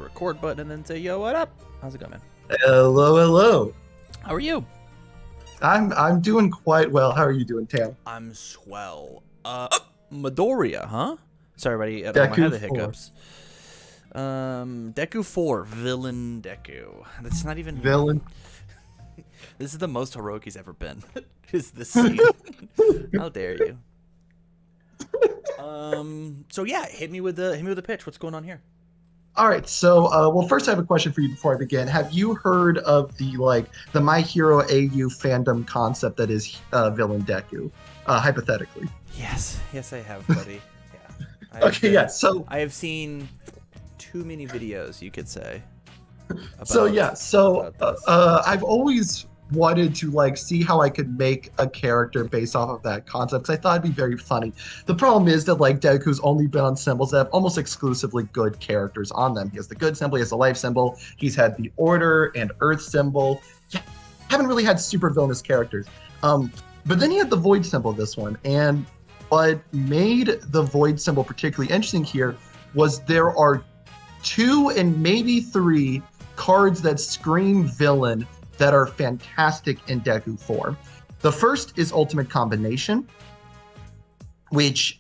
the record button and then say, yo, what up? How's it going, man? Hello, hello. How are you? I'm doing quite well. How are you doing, Tam? I'm swell. Midoriya, huh? Sorry, everybody at home. I had the hiccups. Deku 4, villain Deku. That's not even Villain. This is the most heroic he's ever been. Is this scene? How dare you? So yeah, hit me with the pitch. What's going on here? All right. So, well, first I have a question for you before I begin. Have you heard of the My Hero AU fandom concept that is villain Deku, hypothetically? Yes, I have, buddy. Yeah. Okay. Yeah. So I have seen too many videos, you could say. I've always wanted to see how I could make a character based off of that concept because I thought it'd be very funny. The problem is that Deku's only been on symbols that have almost exclusively good characters on them. He has the good symbol, he has the life symbol, he's had the order and earth symbol. Yeah, haven't really had super villainous characters. But then he had the void symbol this one, and what made the void symbol particularly interesting here was there are 2 and maybe 3 cards that scream villain that are fantastic in Deku 4. The first is Ultimate Combination, which,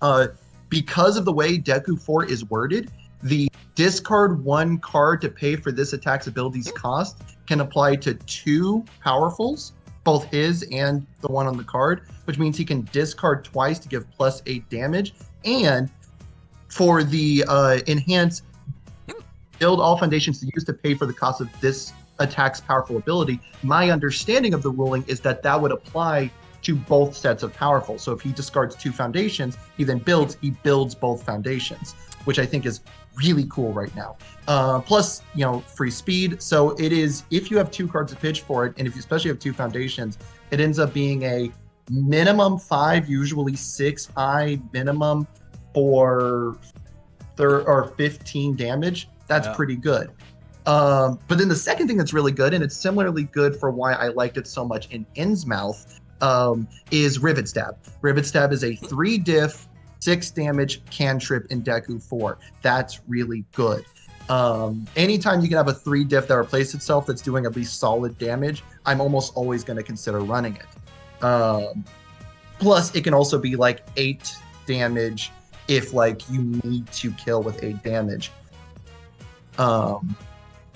because of the way Deku 4 is worded, the discard 1 card to pay for this attack's ability's cost can apply to 2 powerfuls, both his and the one on the card, which means he can discard twice to give +8 damage. And for the enhance, build all foundations to use to pay for the cost of this attack's powerful ability. My understanding of the ruling is that would apply to both sets of powerful. So if he discards 2 foundations, he builds both foundations, which I think is really cool right now. Plus, free speed. So it is, if you have 2 cards to pitch for it, and if you especially have 2 foundations, it ends up being a minimum 5, usually 6 high minimum for 15 damage. That's pretty good. But then the second thing that's really good, and it's similarly good for why I liked it so much in Innsmouth, is Rivet Stab. Rivet Stab is a 3 diff, 6 damage cantrip in Deku 4. That's really good. Anytime you can have a 3 diff that replaces itself that's doing at least solid damage, I'm almost always going to consider running it. Plus, it can also be 8 damage if you need to kill with 8 damage.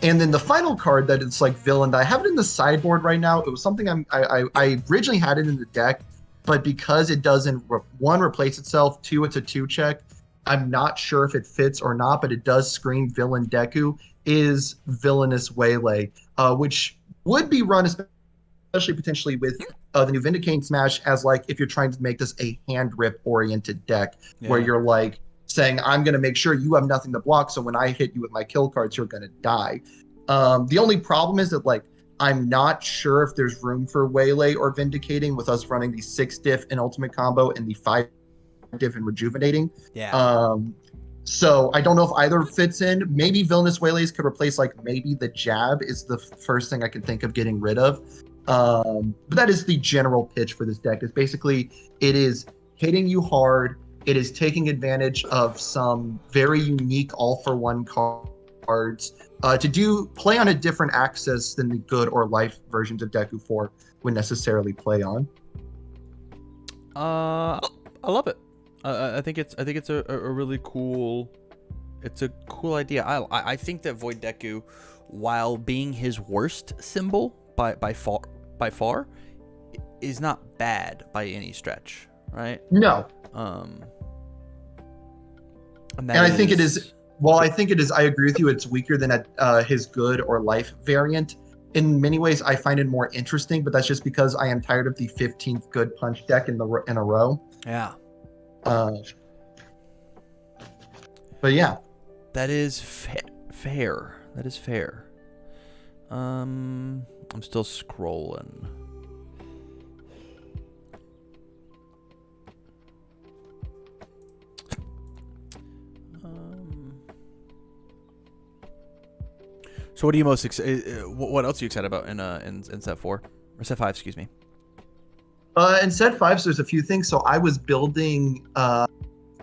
And then the final card that it's villain, that I have it in the sideboard right now. It was something I originally had it in the deck, but because it doesn't, 1, replace itself, 2, it's a 2 check. I'm not sure if it fits or not, but it does scream villain Deku, is Villainous Waylay, which would be run especially potentially with the new Vindicating Smash as if you're trying to make this a hand rip oriented deck, where you're saying, I'm going to make sure you have nothing to block, so when I hit you with my kill cards, you're going to die. The only problem is that, I'm not sure if there's room for Waylay or Vindicating with us running the 6 diff in Ultimate Combo and the 5 diff in Rejuvenating. Yeah. So I don't know if either fits in. Maybe Villainous Waylays could replace, maybe the Jab is the first thing I can think of getting rid of. But that is the general pitch for this deck. It's basically, it is hitting you hard. It is taking advantage of some very unique all-for-one cards to play on a different axis than the good or life versions of Deku 4 would necessarily play on. I love it. I think it's a really cool. It's a cool idea. I think that Void Deku, while being his worst symbol by far, is not bad by any stretch, right? No. And I think it is. Well, I think it is. I agree with you. It's weaker than his good or life variant. In many ways, I find it more interesting, but that's just because I am tired of the 15th good punch deck in a row. Yeah. But yeah. That is fair. That is fair. I'm still scrolling. So what are you most excited? What else are you excited about in set 4 or set 5? Excuse me. In set 5, so there's a few things. So I was building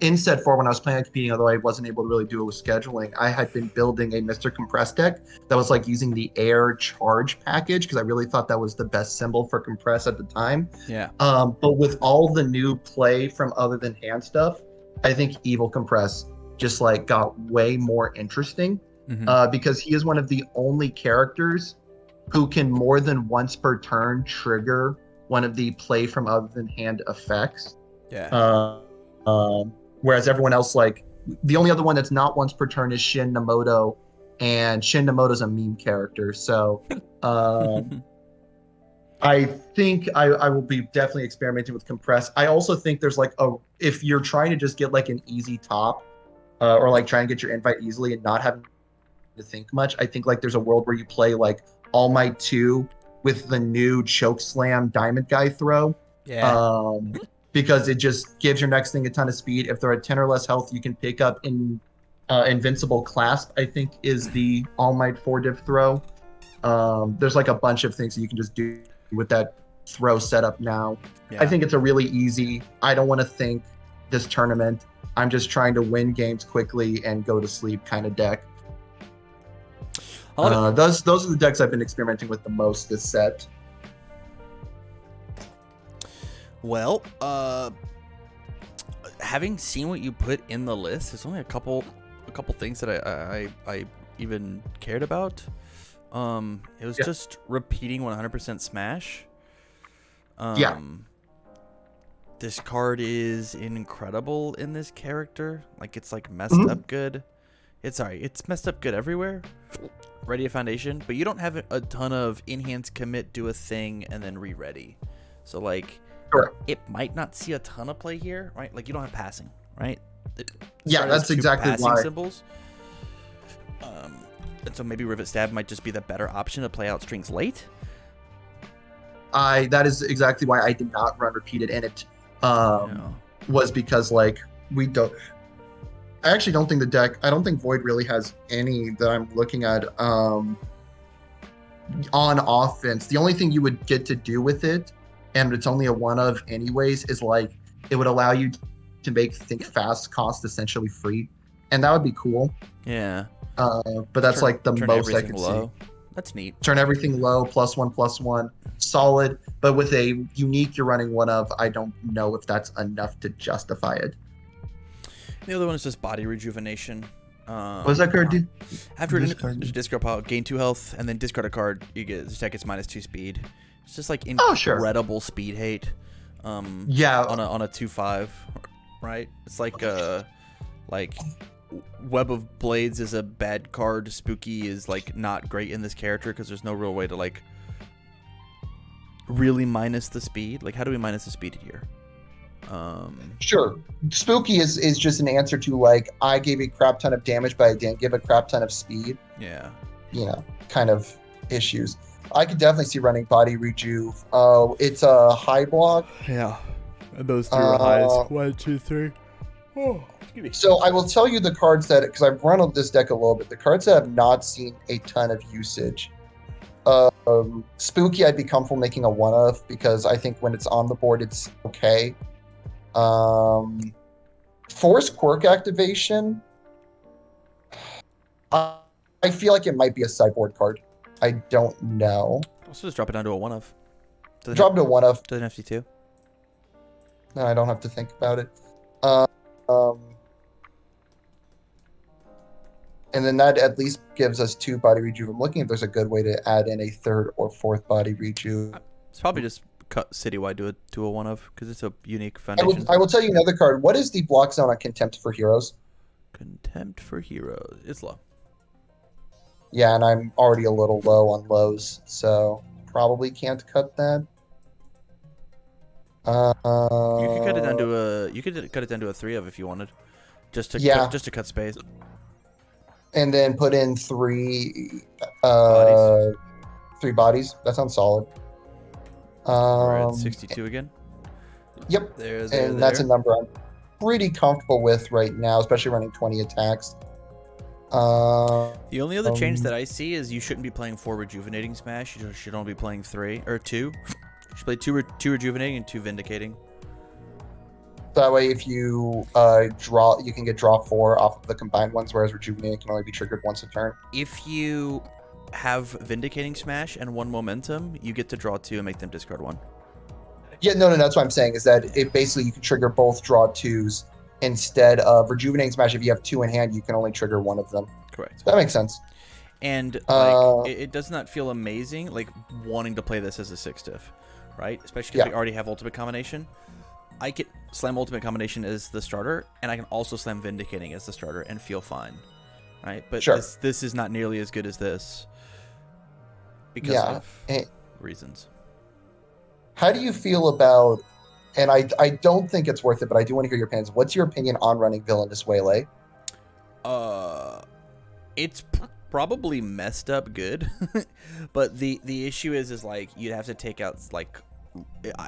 in set 4 when I was planning on competing, although I wasn't able to really do it with scheduling, I had been building a Mr. Compressed deck that was like using the air charge package because I really thought that was the best symbol for compress at the time. Yeah. But with all the new play from other than hand stuff, I think Evil Compress just like got way more interesting because he is one of the only characters who can more than once per turn trigger one of the play from other than hand effects. Yeah. Whereas everyone else, like the only other one that's not once per turn is Shin Namoto, and Shin Namoto's a meme character. So I think I will be definitely experimenting with compress. I also think there's like if you're trying to just get like an easy top or like try and get your invite easily and not having to think much, I think like there's a world where you play like All Might 2 with the new Choke Slam Diamond Guy throw. Yeah. Because it just gives your next thing a ton of speed. If they're at 10 or less health, you can pick up Invincible Clasp, I think is the All Might 4 div throw. There's like a bunch of things that you can just do with that throw setup now. Yeah. I think it's a really easy, I don't want to think this tournament. I'm just trying to win games quickly and go to sleep kind of deck. Those are the decks I've been experimenting with the most this set. Well, having seen what you put in the list, there's only a couple things that I even cared about. It was just repeating 100% smash. This card is incredible in this character. Like it's like messed up good. It's messed up good everywhere. Ready a foundation, but you don't have a ton of enhance, commit, do a thing, and then re-ready. So like. Sure. It might not see a ton of play here, right? Like you don't have passing, right? That's exactly passing why. Symbols. And so maybe Rivet Stab might just be the better option to play out strings late. That is exactly why I did not run repeated, and it was because like I actually don't think the deck. I don't think Void really has any that I'm looking at on offense. The only thing you would get to do with it, and it's only a one of anyways, is like it would allow you to make Think Fast cost essentially free, and that would be cool. Yeah. But that's like the most I can see. That's neat. Turn everything low, +1/+1, solid. But with a unique you're running one of, I don't know if that's enough to justify it. The other one is just Body Rejuvenation. What does that card do? After discard pile, gain 2 health, and then discard a card. You get this deck gets -2 speed. It's just like incredible speed hate. On a 2/5, right? It's like Web of Blades is a bad card. Spooky is like not great in this character because there's no real way to like really minus the speed. Like how do we minus the speed here? Sure. Spooky is just an answer to like I gave a crap ton of damage, but I didn't give a crap ton of speed. Yeah. Kind of issues. I could definitely see running Body Rejuve. Oh, it's a high block. Yeah. And those 3 are highs. 1, 2, 3. Oh, so I will tell you the cards that, because I've run on this deck a little bit, the cards that have not seen a ton of usage. Spooky, I'd be comfortable making a one of because I think when it's on the board, it's okay. Force Quirk Activation. I feel like it might be a sideboard card. I don't know. Also, just drop it down to a one of. Drop it to a one of. Doesn't have to 2. No, I don't have to think about it. And then that at least gives us 2 Body Rejuve. I'm looking if there's a good way to add in a 3rd or 4th Body Rejuve. It's probably just cut Citywide to a one of because it's a unique foundation. I will tell you another card. What is the block zone on Contempt for Heroes? Contempt for Heroes. It's low. Yeah, and I'm already a little low on lows, so probably can't cut that. You could cut it down to a 3 of if you wanted, just to cut space. And then put in 3 bodies. 3 bodies. That sounds solid. We're at 62 again. Yep. There. That's a number I'm pretty comfortable with right now, especially running 20 attacks. The only other change that I see is you shouldn't be playing 4 Rejuvenating Smash. You should only be playing 3 or 2. You should play 2 Rejuvenating and 2 Vindicating. That way, if you draw, you can get draw 4 off of the combined ones, whereas Rejuvenate can only be triggered once a turn. If you have Vindicating Smash and 1 momentum, you get to draw 2 and make them discard 1. Yeah, no, that's what I'm saying, is that Yeah. it basically you can trigger both draw 2s instead of Rejuvenating Smash. If you have 2 in hand, you can only trigger 1 of them. Correct. That makes sense. And like it does not feel amazing, like wanting to play this as a 6 diff, right? Especially because we already have Ultimate Combination. I can slam Ultimate Combination as the starter, and I can also slam Vindicating as the starter and feel fine, right? But this is not nearly as good as this because of reasons. How do you feel about, and I don't think it's worth it, but I do want to hear your opinions. What's your opinion on running Villainous Waylay? It's probably messed up good, but the issue is like you'd have to take out like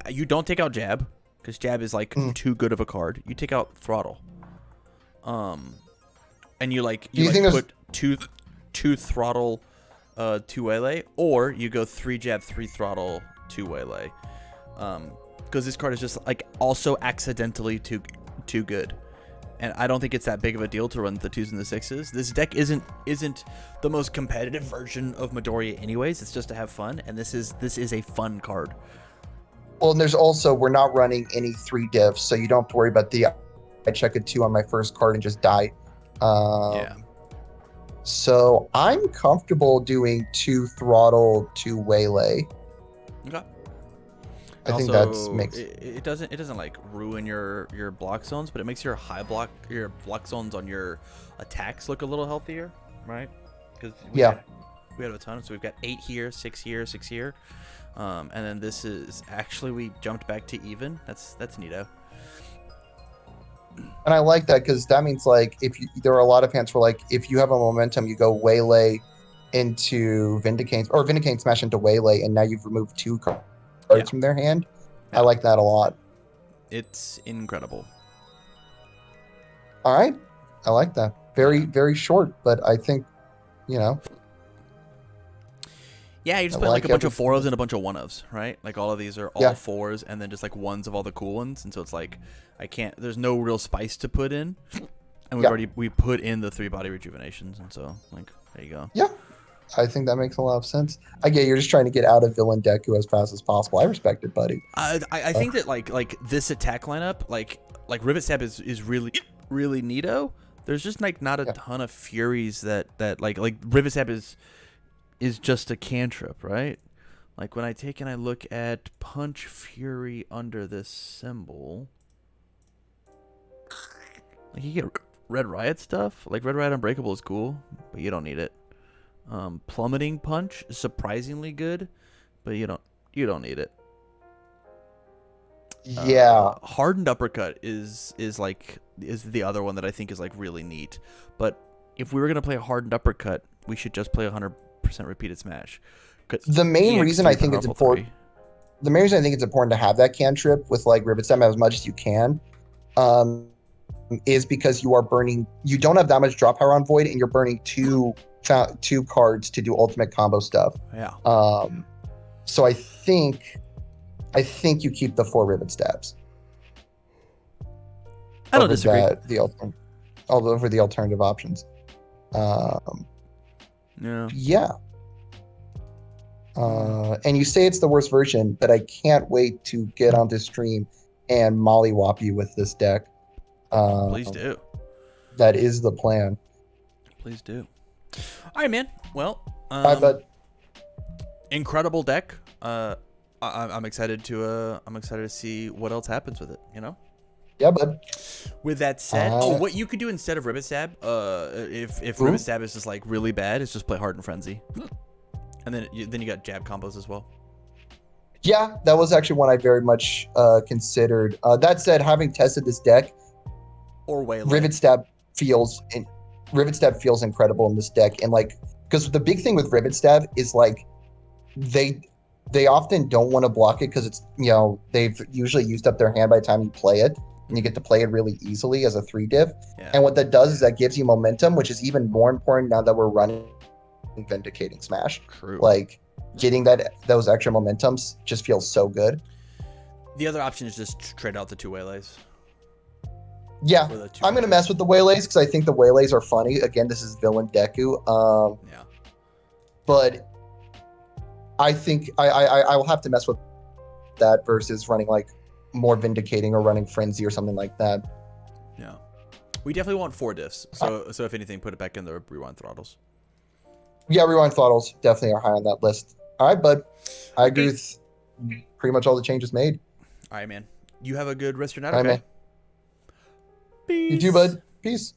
you don't take out Jab because Jab is like too good of a card. You take out Throttle, and you put two Throttle, 2 Waylay, or you go 3 Jab, 3 Throttle, 2 Waylay, because this card is just like also accidentally too good. And I don't think it's that big of a deal to run the 2s and the 6s. This deck isn't the most competitive version of Midoriya anyways. It's just to have fun, and this is a fun card. Well, and there's also, we're not running any 3 diffs, so you don't have to worry about I check a 2 on my first card and just die. Yeah. So I'm comfortable doing 2 Throttle, 2 Waylay. Okay. I think also, makes it doesn't like ruin your block zones, but it makes your block zones on your attacks look a little healthier, right? Because we have a ton, so we've got 8 here, 6 here, 6 here, and then this is actually we jumped back to even. That's neato. And I like that because that means like there are a lot of hands where like if you have a momentum, you go Waylay into Vindicating, or Vindicating Smash into Waylay, and now you've removed 2 cards from their hand. I like that a lot. It's incredible. All right, I like that. Very short, but I think, Yeah, you're just playing like a bunch of 4-ofs and a bunch of 1-ofs, right? Like all of these are all 4s and then just like 1s of all the cool ones, and so it's like there's no real spice to put in, and we put in the 3-body rejuvenations, and so like there you go. Yeah, I think that makes a lot of sense. I get you're just trying to get out of Villain Deku as fast as possible. I respect it, buddy. I think that like this attack lineup, like Rivet Stab is really neato. There's just like not a ton of Furies that like Rivet Stab is just a cantrip, right? Like when I take and I look at Punch Fury under this symbol, like you get Red Riot stuff. Like Red Riot Unbreakable is cool, but you don't need it. Plummeting Punch is surprisingly good, but you don't need it. Hardened Uppercut is the other one that I think is like really neat. But if we were gonna play a Hardened Uppercut, we should just play 100% repeated smash. The main reason I think it's important. The main reason I think it's important to have that cantrip with like Rivet Stem as much as you can, is because you are burning. You don't have that much drop power on Void, and you're burning two cards to do ultimate combo stuff. Yeah. So I think you keep the 4 Rivet Stabs. I don't disagree. Over the alternative options. Yeah. And you say it's the worst version, but I can't wait to get onto stream and mollywop you with this deck. Please do. That is the plan. Please do. All right, man. Well, bye, bud. Incredible deck. I'm excited to see what else happens with it. You know. Yeah, bud. With that said, what you could do instead of Rivet Stab, if Rivet Stab is just like really bad, is just play Hardened Frenzy, and then you got jab combos as well. Yeah, that was actually one I very much considered. That said, having tested this deck, Rivet Stab feels incredible in this deck, and like because the big thing with Rivet Stab is like they often don't want to block it because it's they've usually used up their hand by the time you play it. And you get to play it really easily as a 3 div. Yeah. And what that does is that gives you momentum, which is even more important now that we're running Vindicating Smash. True. Like getting those extra momentums just feels so good. The other option is just trade out the 2 Waylays. Yeah, for the two I'm gonna fighters. mess with the waylays because I think the waylays are funny. Again, this is villain Deku. Yeah. But I think I will have to mess with that versus running like more vindicating or running frenzy or something like that. Yeah. We definitely want 4 diffs. So if anything, put it back in the rewind throttles. Yeah, rewind throttles definitely are high on that list. All right, bud. I agree with pretty much all the changes made. All right, man. You have a good rest of your night, All right, okay? man. Peace. You too, bud. Peace.